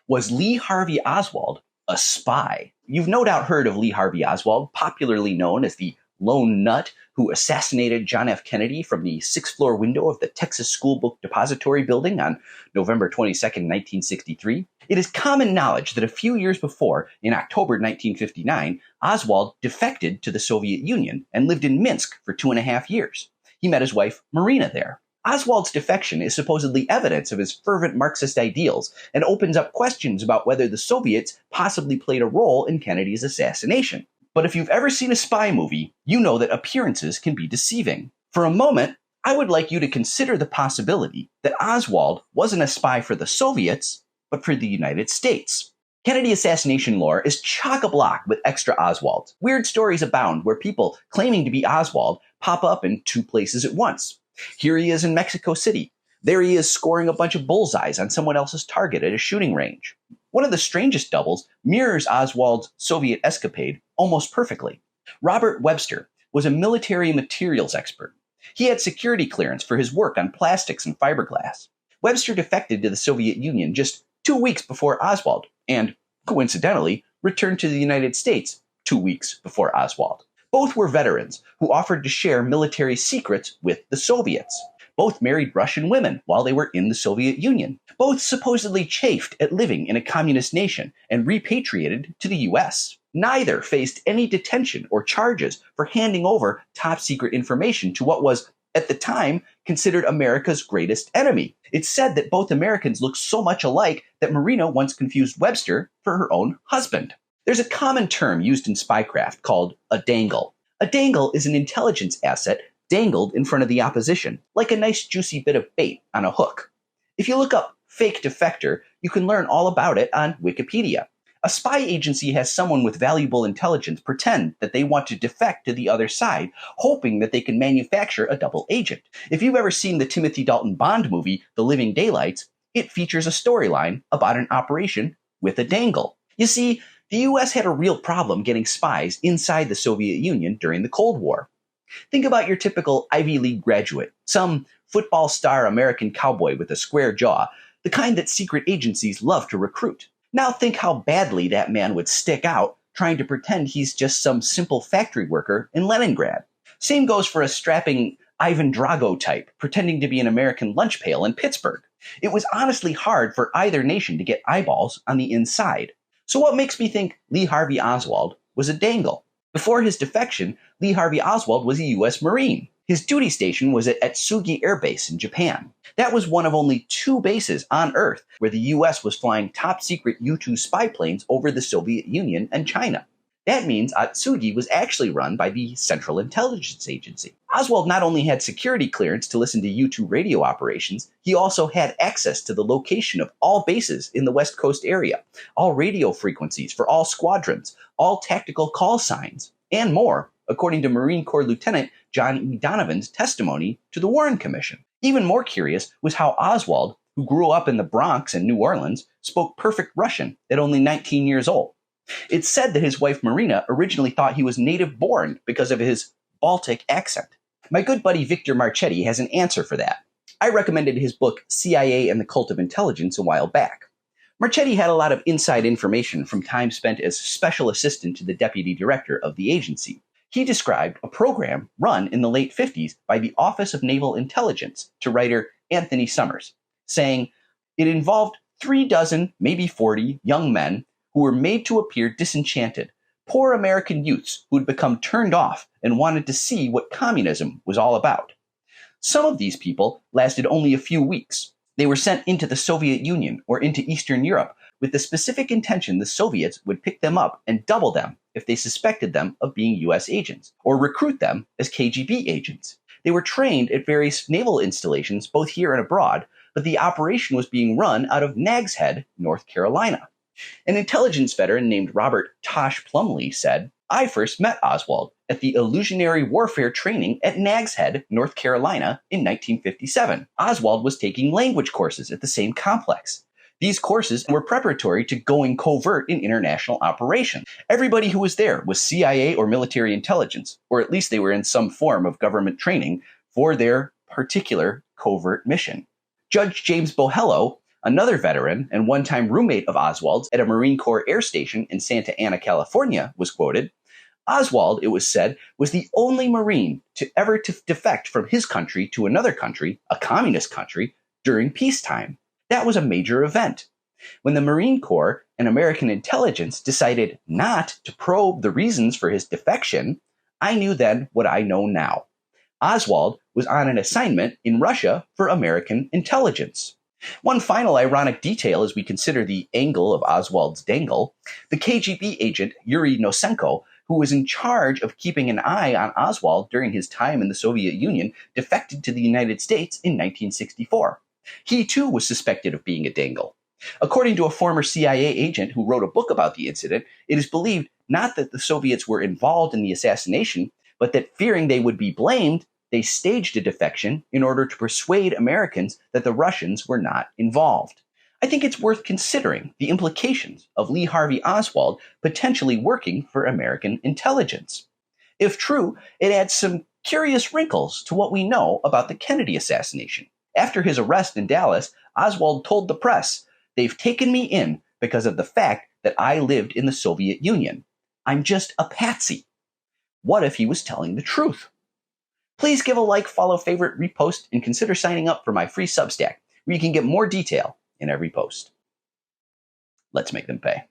Was Lee Harvey Oswald a spy? You've no doubt heard of Lee Harvey Oswald, popularly known as the lone nut who assassinated John F. Kennedy from the sixth-floor window of the Texas School Book Depository building on November 22nd, 1963. It is common knowledge that a few years before, in October 1959, Oswald defected to the Soviet Union and lived in Minsk for 2.5 years. He met his wife, Marina, there. Oswald's defection is supposedly evidence of his fervent Marxist ideals and opens up questions about whether the Soviets possibly played a role in Kennedy's assassination. But if you've ever seen a spy movie, you know that appearances can be deceiving. For a moment, I would like you to consider the possibility that Oswald wasn't a spy for the Soviets, but for the United States. Kennedy assassination lore is chock-a-block with extra Oswalds. Weird stories abound where people claiming to be Oswald pop up in two places at once. Here he is in Mexico City. There he is scoring a bunch of bullseyes on someone else's target at a shooting range. One of the strangest doubles mirrors Oswald's Soviet escapade almost perfectly. Robert Webster was a military materials expert. He had security clearance for his work on plastics and fiberglass. Webster defected to the Soviet Union just 2 weeks before Oswald, and, coincidentally, returned to the United States 2 weeks before Oswald. Both were veterans who offered to share military secrets with the Soviets. Both married Russian women while they were in the Soviet Union. Both supposedly chafed at living in a communist nation and repatriated to the US. Neither faced any detention or charges for handing over top secret information to what was, at the time, considered America's greatest enemy. It's said that both Americans looked so much alike that Marina once confused Webster for her own husband. There's a common term used in spycraft called a dangle. A dangle is an intelligence asset dangled in front of the opposition, like a nice juicy bit of bait on a hook. If you look up fake defector, you can learn all about it on Wikipedia. A spy agency has someone with valuable intelligence pretend that they want to defect to the other side, hoping that they can manufacture a double agent. If you've ever seen the Timothy Dalton Bond movie, The Living Daylights, it features a storyline about an operation with a dangle. You see, the US had a real problem getting spies inside the Soviet Union during the Cold War. Think about your typical Ivy League graduate, some football star American cowboy with a square jaw, the kind that secret agencies love to recruit. Now think how badly that man would stick out trying to pretend he's just some simple factory worker in Leningrad. Same goes for a strapping Ivan Drago type pretending to be an American lunch pail in Pittsburgh. It was honestly hard for either nation to get eyeballs on the inside. So what makes me think Lee Harvey Oswald was a dangle? Before his defection, Lee Harvey Oswald was a U.S. Marine. His duty station was at Atsugi Air Base in Japan. That was one of only 2 bases on Earth where the U.S. was flying top-secret U-2 spy planes over the Soviet Union and China. That means Atsugi was actually run by the Central Intelligence Agency. Oswald not only had security clearance to listen to U-2 radio operations, he also had access to the location of all bases in the West Coast area, all radio frequencies for all squadrons, all tactical call signs, and more, according to Marine Corps Lieutenant John E. Donovan's testimony to the Warren Commission. Even more curious was how Oswald, who grew up in the Bronx and New Orleans, spoke perfect Russian at only 19 years old. It's said that his wife Marina originally thought he was native-born because of his Baltic accent. My good buddy Victor Marchetti has an answer for that. I recommended his book CIA and the Cult of Intelligence a while back. Marchetti had a lot of inside information from time spent as special assistant to the deputy director of the agency. He described a program run in the late 50s by the Office of Naval Intelligence to writer Anthony Summers, saying it involved 36, maybe 40 young men who were made to appear disenchanted, poor American youths who had become turned off and wanted to see what communism was all about. Some of these people lasted only a few weeks. They were sent into the Soviet Union or into Eastern Europe with the specific intention the Soviets would pick them up and double them if they suspected them of being U.S. agents, or recruit them as KGB agents. They were trained at various naval installations both here and abroad, but the operation was being run out of Nags Head, North Carolina. An intelligence veteran named Robert Tosh Plumlee said, "I first met Oswald at the illusionary warfare training at Nags Head, North Carolina in 1957. Oswald was taking language courses at the same complex. These courses were preparatory to going covert in international operations. Everybody who was there was CIA or military intelligence, or at least they were in some form of government training for their particular covert mission." Judge James Bohello, Another veteran and one-time roommate of Oswald's at a Marine Corps air station in Santa Ana, California, was quoted, Oswald, it was said, was the only Marine to ever defect from his country to another country, a communist country, during peacetime. That was a major event. When the Marine Corps and American intelligence decided not to probe the reasons for his defection, I knew then what I know now. Oswald was on an assignment in Russia for American intelligence. One final ironic detail as we consider the angle of Oswald's dangle, the KGB agent Yuri Nosenko, who was in charge of keeping an eye on Oswald during his time in the Soviet Union, defected to the United States in 1964. He too was suspected of being a dangle. According to a former CIA agent who wrote a book about the incident, it is believed not that the Soviets were involved in the assassination, but that fearing they would be blamed, they staged a defection in order to persuade Americans that the Russians were not involved. I think it's worth considering the implications of Lee Harvey Oswald potentially working for American intelligence. If true, it adds some curious wrinkles to what we know about the Kennedy assassination. After his arrest in Dallas, Oswald told the press, "They've taken me in because of the fact that I lived in the Soviet Union. I'm just a patsy." What if he was telling the truth? Please give a like, follow, favorite, repost, and consider signing up for my free Substack, where you can get more detail in every post. Let's make them pay.